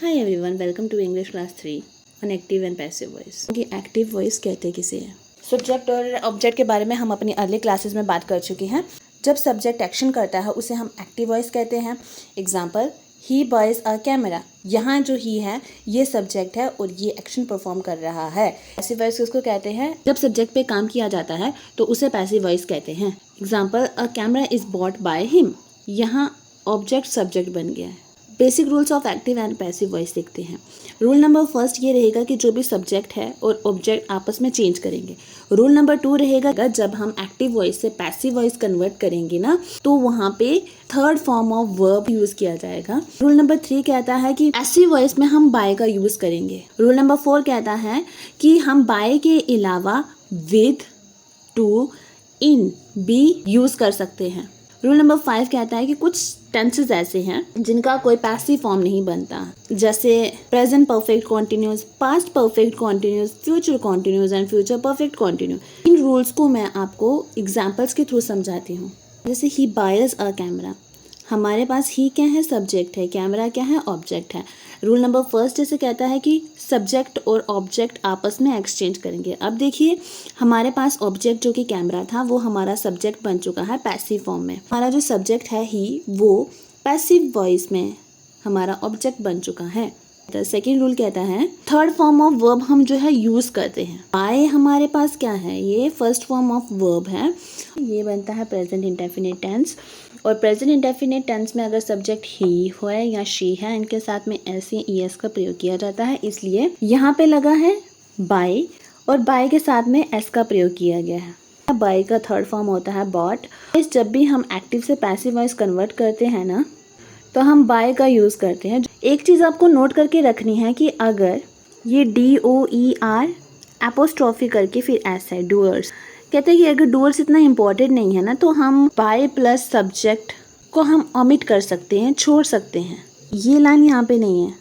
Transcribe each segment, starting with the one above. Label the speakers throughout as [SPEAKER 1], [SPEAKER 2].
[SPEAKER 1] Hi everyone, welcome to English class 3 on active and passive voice. कि active voice कहते किसे हैं? Subject और ऑब्जेक्ट के बारे में हम अपनी अर्ली क्लासेस में बात कर चुके हैं। जब सब्जेक्ट एक्शन करता है उसे हम एक्टिव वॉइस कहते हैं। Example, he buys a camera. यहाँ जो ही है ये सब्जेक्ट है और ये एक्शन परफॉर्म कर रहा है। पैसिव वॉइस किसको कहते हैं? जब सब्जेक्ट पे काम किया जाता है तो उसे पैसिव वॉइस कहते हैं। Example, a camera is bought by him. यहाँ ऑब्जेक्ट सब्जेक्ट बन गया है। Basic rules of active and passive voice देखते हैं। रूल नंबर फर्स्ट ये रहेगा कि जो भी सब्जेक्ट है और ऑब्जेक्ट आपस में चेंज करेंगे। रूल नंबर 2 रहेगा जब हम एक्टिव वॉइस से पैसिव वॉइस कन्वर्ट करेंगे ना तो वहाँ पे third form of verb use किया जाएगा। रूल नंबर 3 कहता है कि पैसिव वॉइस में हम बाय का यूज करेंगे। रूल नंबर 4 कहता है कि हम बाय के अलावा विद, टू, इन भी यूज कर सकते हैं। रूल नंबर 5 कहता है कि कुछ टेंसेस ऐसे हैं जिनका कोई पैसिव फॉर्म नहीं बनता, जैसे present perfect continuous, past perfect continuous, future continuous and future perfect continuous. In rules को मैं आपको एग्जांपल्स के थ्रू समझाती हूँ। जैसे ही बायर्स अ कैमरा, हमारे पास ही क्या है? सब्जेक्ट है। कैमरा क्या है? ऑब्जेक्ट है। रूल नंबर फर्स्ट जैसे कहता है कि सब्जेक्ट और ऑब्जेक्ट आपस में एक्सचेंज करेंगे। अब देखिए, हमारे पास ऑब्जेक्ट जो कि कैमरा था वो हमारा सब्जेक्ट बन चुका है पैसिव फॉर्म में। हमारा जो सब्जेक्ट है ही वो पैसिव वॉइस में हमारा ऑब्जेक्ट बन चुका है। तो सेकेंड रूल कहता है थर्ड फॉर्म ऑफ वर्ब हम जो है यूज करते हैं। बाय हमारे पास क्या है? ये फर्स्ट फॉर्म ऑफ वर्ब है। ये बनता है प्रेजेंट इंडेफिनिट टेंस। और प्रेजेंट इंडेफिनिट टेंस में अगर सब्जेक्ट ही हो या शी है, इनके साथ में ऐसे ईएस का प्रयोग किया जाता है, इसलिए यहाँ पे लगा है बाय और बाय के साथ में एस का प्रयोग किया गया है। बाय का थर्ड फॉर्म होता है बॉट। जब भी हम एक्टिव से पैसिव वॉइस कन्वर्ट करते हैं ना तो हम बाय का यूज करते हैं। एक चीज आपको नोट करके रखनी है कि अगर ये DOER एपोस्ट्रॉफी करके फिर एस है, डूअर्स, कहते हैं कि अगर डूअर्स इतना इम्पोर्टेंट नहीं है ना तो हम बाय प्लस सब्जेक्ट को हम ओमिट कर सकते हैं, छोड़ सकते हैं। ये लाइन यहाँ पे नहीं है।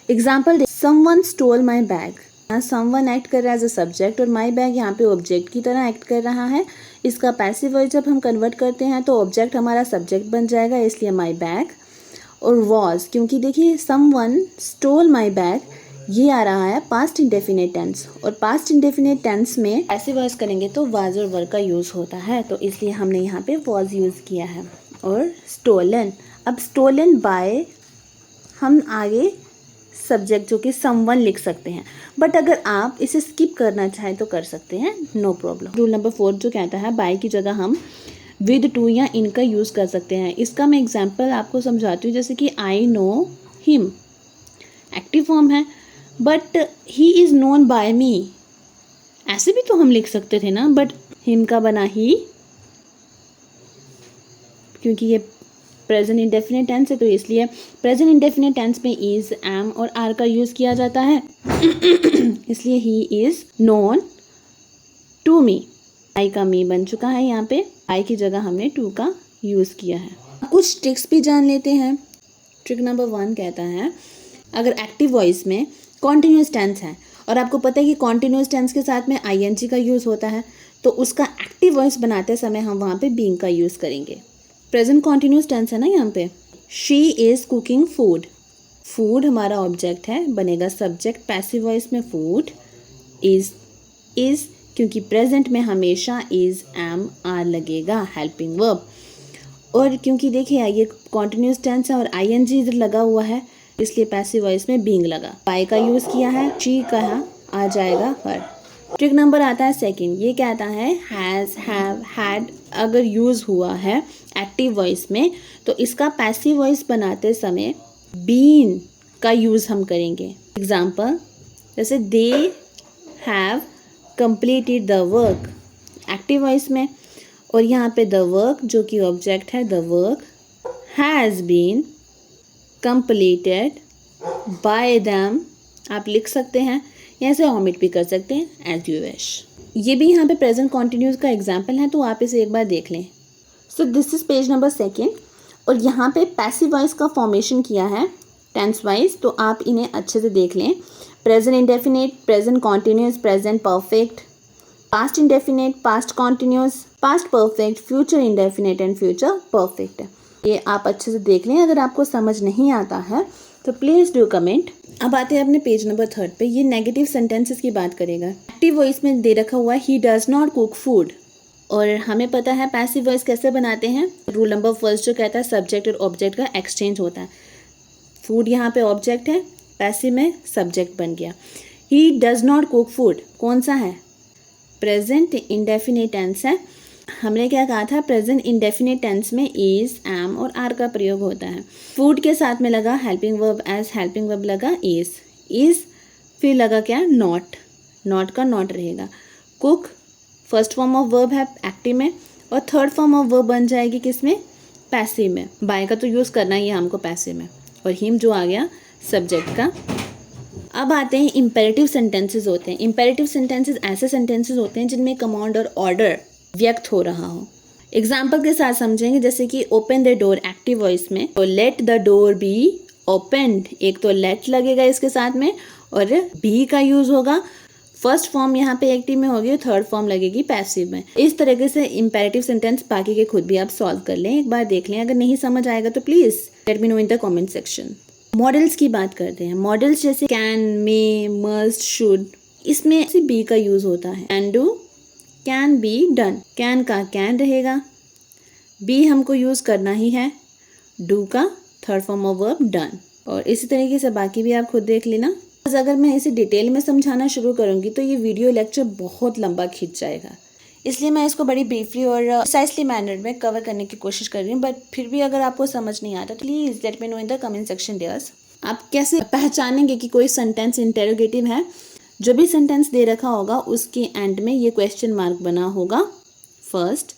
[SPEAKER 1] Example, someone stole my bag. यहाँ समवन एक्ट कर रहा है एज अ सब्जेक्ट और माई बैग यहाँ पे ऑब्जेक्ट की तरह एक्ट कर रहा है। इसका पैसिव वॉइस जब हम कन्वर्ट करते हैं तो ऑब्जेक्ट हमारा सब्जेक्ट बन जाएगा, इसलिए माई बैग। और वॉज, क्योंकि देखिए समवन स्टोल माई बैग ये आ रहा है पास्ट इंडेफिनिट टेंस और पास्ट इंडेफिनिट टेंस में पैसिव वॉइस करेंगे तो वाज और वर का यूज़ होता है, तो इसलिए हमने यहाँ पे वॉज यूज़ किया है। और स्टोलन, अब स्टोलन बाय हम आगे सब्जेक्ट जो कि समवन लिख सकते हैं, बट अगर आप इसे स्किप करना चाहें तो कर सकते हैं, नो प्रॉब्लम। रूल नंबर 4 जो कहता है बाय की जगह हम विद, टू या इन का यूज़ कर सकते हैं। इसका मैं एग्जांपल आपको समझाती हूँ। जैसे कि I know him, active form है, but he is known by me, ऐसे भी तो हम लिख सकते थे ना, बट हिम का बना ही, क्योंकि ये प्रेजेंट इंडेफिनिट टेंस है तो इसलिए प्रेजेंट इंडेफिनिट टेंस में इज, एम और आर का यूज़ किया जाता है इसलिए he is known to me. I का मी बन चुका है, यहाँ पे आई की जगह हमने टू का यूज़ किया है। कुछ ट्रिक्स भी जान लेते हैं। ट्रिक नंबर 1 कहता है अगर एक्टिव वॉइस में कॉन्टिन्यूस टेंस है और आपको पता है कि कॉन्टिन्यूस टेंस के साथ में ING का यूज़ होता है तो उसका एक्टिव वॉइस बनाते समय हम वहाँ पे बीइंग का यूज़ करेंगे। प्रेजेंट कॉन्टिन्यूस टेंस है ना यहाँ पे, she is cooking food. Food हमारा ऑब्जेक्ट है, बनेगा सब्जेक्ट पैसिव वॉइस में फूड। इज़ क्योंकि प्रेजेंट में हमेशा इज़, एम, आर लगेगा, हेल्पिंग वर्ब। और क्योंकि देखिए ये कॉन्टिन्यूस टेंस है और ING इधर लगा हुआ है इसलिए पैसिव वॉइस में बीइंग लगा। बाय का यूज़ किया है, शी कहा आ जाएगा हर। ट्रिक नंबर आता है सेकंड, ये कहता है हैज़, हैव, हैड अगर यूज़ हुआ है एक्टिव वॉइस में तो इसका पैसिव वॉइस बनाते समय बीन का यूज़ हम करेंगे। एग्जाम्पल, जैसे they have completed the work, active voice में, और यहाँ पे द वर्क जो कि ऑब्जेक्ट है, the work has been completed by them आप लिख सकते हैं, या ऐसे ऑमिट भी कर सकते हैं एज यू विश। ये भी यहाँ पे प्रेजेंट कॉन्टिन्यूस का एग्जाम्पल है तो आप इसे एक बार देख लें। So this is page number 2 और यहाँ पे पैसिव वॉइस का फॉर्मेशन किया है टेंस वाइज, तो आप इन्हें अच्छे से देख लें। Present indefinite, present continuous, present perfect, past indefinite, past continuous, past perfect, future indefinite and future perfect. ये आप अच्छे से देख लें। अगर आपको समझ नहीं आता है तो प्लीज़ डू कमेंट। अब आते हैं अपने पेज नंबर 3 पे। ये नेगेटिव सेंटेंसेस की बात करेगा। एक्टिव वॉइस में दे रखा हुआ है he does not cook food, और हमें पता है पैसिव वॉइस कैसे बनाते हैं। रूल नंबर 1 जो कहता है सब्जेक्ट और ऑब्जेक्ट का एक्सचेंज होता है। फूड यहाँ पे ऑब्जेक्ट है, पैसिव में सब्जेक्ट बन गया। He does not cook food कौन सा है, प्रेजेंट इंडेफिनिट टेंस है। हमने क्या कहा था, प्रेजेंट इंडेफिनिट टेंस में इज, एम और आर का प्रयोग होता है। फूड के साथ में लगा helping verb, as helping verb लगा इज, फिर लगा क्या, नॉट का नॉट रहेगा। Cook first form of verb है एक्टिव में, और थर्ड फॉर्म ऑफ वर्ब बन जाएगी किसमें, पैसिव में। बाय का तो यूज़ करना ही है हमको पैसिव में, और हिम जो आ गया सब्जेक्ट का। अब आते हैं इम्पेरेटिव सेंटेंसेस होते हैं। इम्पेरेटिव सेंटेंसेस ऐसे सेंटेंसेस होते हैं जिनमें कमांड और ऑर्डर व्यक्त हो रहा हो। एग्जाम्पल के साथ समझेंगे, जैसे कि open the door active voice में, तो let the door B opened, एक तो लेट लगेगा इसके साथ में और बी का यूज होगा। फर्स्ट फॉर्म यहाँ पे एक्टिव में होगी, थर्ड फॉर्म लगेगी पैसिव में। इस तरीके से इम्पेरेटिव सेंटेंस बाकी के खुद भी आप सॉल्व कर लें, एक बार देख लें। अगर नहीं समझ आएगा तो please let me know in the comment section. Models की बात करते हैं। मॉडल्स जैसे कैन, मे, मस्ट, शुड, इसमें बी का यूज होता है। Can do, can be done, can का कैन रहेगा, बी हमको यूज करना ही है, डू का third form of verb done. और इसी तरीके से बाकी भी आप खुद देख लेना। अगर मैं इसे डिटेल में समझाना शुरू करूंगी तो ये वीडियो लेक्चर बहुत लंबा खींच जाएगा, इसलिए मैं इसको बड़ी ब्रीफली और प्रिसाइसली मैनर में कवर करने की कोशिश कर रही हूँ। बट फिर भी अगर आपको समझ नहीं आता तो please let me know in the comment section dears. आप कैसे पहचानेंगे कि कोई सेंटेंस इंटेरोगेटिव है, जो भी सेंटेंस दे रखा होगा उसके एंड में ये क्वेश्चन मार्क बना होगा, फर्स्ट।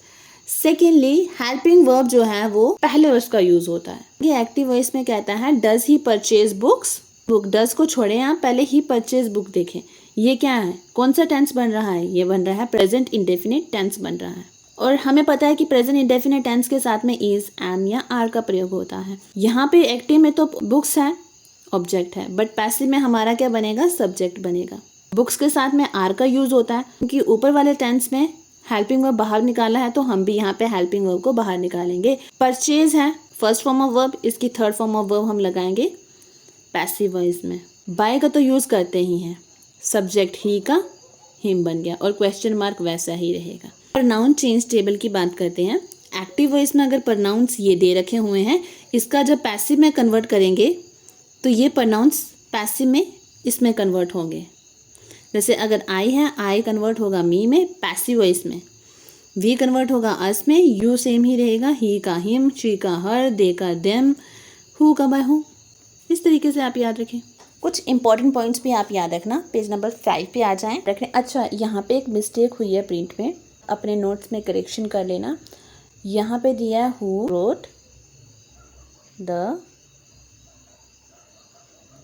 [SPEAKER 1] सेकेंडली हेल्पिंग वर्ब जो है वो पहले उसका यूज होता है। ये एक्टिव वॉइस में कहता है does he purchase books, book does को छोड़े आप पहले ही परचेज बुक देखें। ये क्या है, कौन सा टेंस बन रहा है, ये बन रहा है प्रेजेंट इंडेफिनिट टेंस बन रहा है। और हमें पता है कि प्रेजेंट इंडेफिनिट टेंस के साथ में इज, एम या आर का प्रयोग होता है। यहाँ पे एक्टिव में तो बुक्स है, ऑब्जेक्ट है, बट पैसिव में हमारा क्या बनेगा, सब्जेक्ट बनेगा। बुक्स के साथ में आर का यूज होता है क्योंकि ऊपर वाले टेंस में हेल्पिंग वर्ब बाहर निकाला है, तो हम भी यहाँ पे हेल्पिंग वर्ब को बाहर निकालेंगे। परचेज है फर्स्ट फॉर्म ऑफ वर्ब, इसकी थर्ड फॉर्म ऑफ वर्ब हम लगाएंगे पैसिव वॉइस में। बाय का तो यूज करते ही हैं, सब्जेक्ट ही का हिम बन गया और क्वेश्चन मार्क वैसा ही रहेगा। प्रोनाउन चेंज टेबल की बात करते हैं। एक्टिव वॉइस में अगर प्रोनाउंस ये दे रखे हुए हैं, इसका जब पैसिव में कन्वर्ट करेंगे तो ये प्रोनाउंस पैसिव में इसमें कन्वर्ट होंगे। जैसे अगर आई है, आई कन्वर्ट होगा मी में पैसिव वॉइस में, वी कन्वर्ट होगा अस में, यू सेम ही रहेगा, ही का हिम, शी का हर, दे का देम, हु का बाय हु। इस तरीके से आप याद रखें। कुछ इंपॉर्टेंट पॉइंट्स भी आप याद रखना। पेज नंबर 5 पे आ जाएं, रखने। अच्छा, यहाँ पे एक मिस्टेक हुई है प्रिंट में, अपने नोट्स में करेक्शन कर लेना। यहाँ पे दिया है who wrote the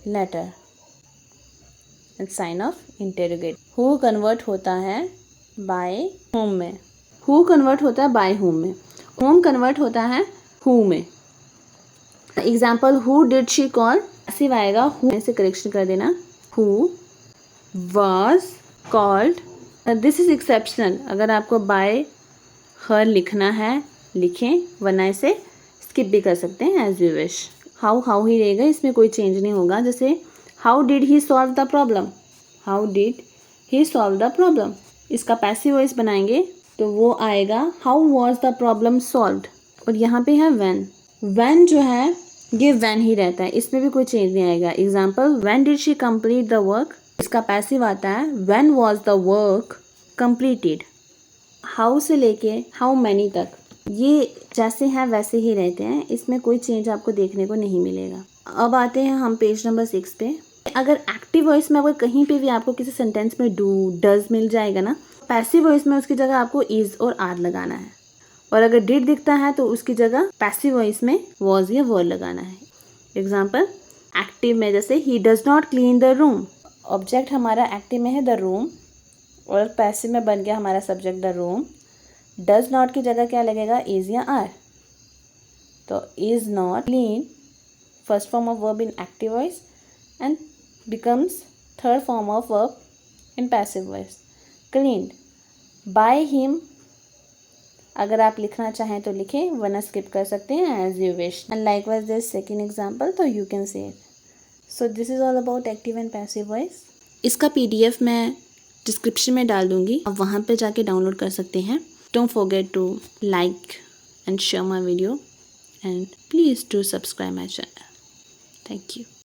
[SPEAKER 1] letter and sign of interrogate. Who convert होता है बाय होम में, हु कन्वर्ट होता है बाय होम में, होम कन्वर्ट होता है हु में। Example who did she call, passive आएगा, हु से करेक्शन कर देना, who was called. This is exceptional, अगर आपको बाय हर लिखना है लिखें, वरना इसे स्किप भी कर सकते हैं as you wish. How he रहेगा, इसमें कोई चेंज नहीं होगा। जैसे how did he solve the problem, how did he solve the problem, इसका पैसिव वॉइस बनाएंगे तो वो आएगा how was the problem solved. और यहाँ पे है व्हेन जो है ये व्हेन ही रहता है, इसमें भी कोई चेंज नहीं आएगा। Example when did she complete the work, इसका पैसिव आता है when was the work completed. How से लेके हाउ मैनी तक ये जैसे हैं वैसे ही रहते हैं, इसमें कोई चेंज आपको देखने को नहीं मिलेगा। अब आते हैं हम पेज नंबर 6 पे। अगर एक्टिव वॉइस में अगर कहीं पे भी आपको किसी सेंटेंस में डू डज मिल जाएगा ना, पैसिव वॉइस में उसकी जगह आपको इज और आर लगाना है। और अगर डिड दिखता है तो उसकी जगह पैसिव वॉइस में वॉज या वर लगाना है। एग्जाम्पल एक्टिव में जैसे he does not clean the room, object हमारा एक्टिव में है द रूम और पैसिव में बन गया हमारा subject the room. Does not की जगह क्या लगेगा, इज या आर, तो is not clean first form of verb in active voice and becomes third form of verb in passive voice, cleaned by him। अगर आप लिखना चाहें तो लिखें, वरना स्किप कर सकते हैं as you wish. And likewise this second example, तो you can say so this is all about active and passive voice. इसका PDF मैं डिस्क्रिप्शन में डाल दूँगी, आप वहाँ पे जाके डाउनलोड कर सकते हैं। Don't forget to like and share my video and please do subscribe my channel. Thank you.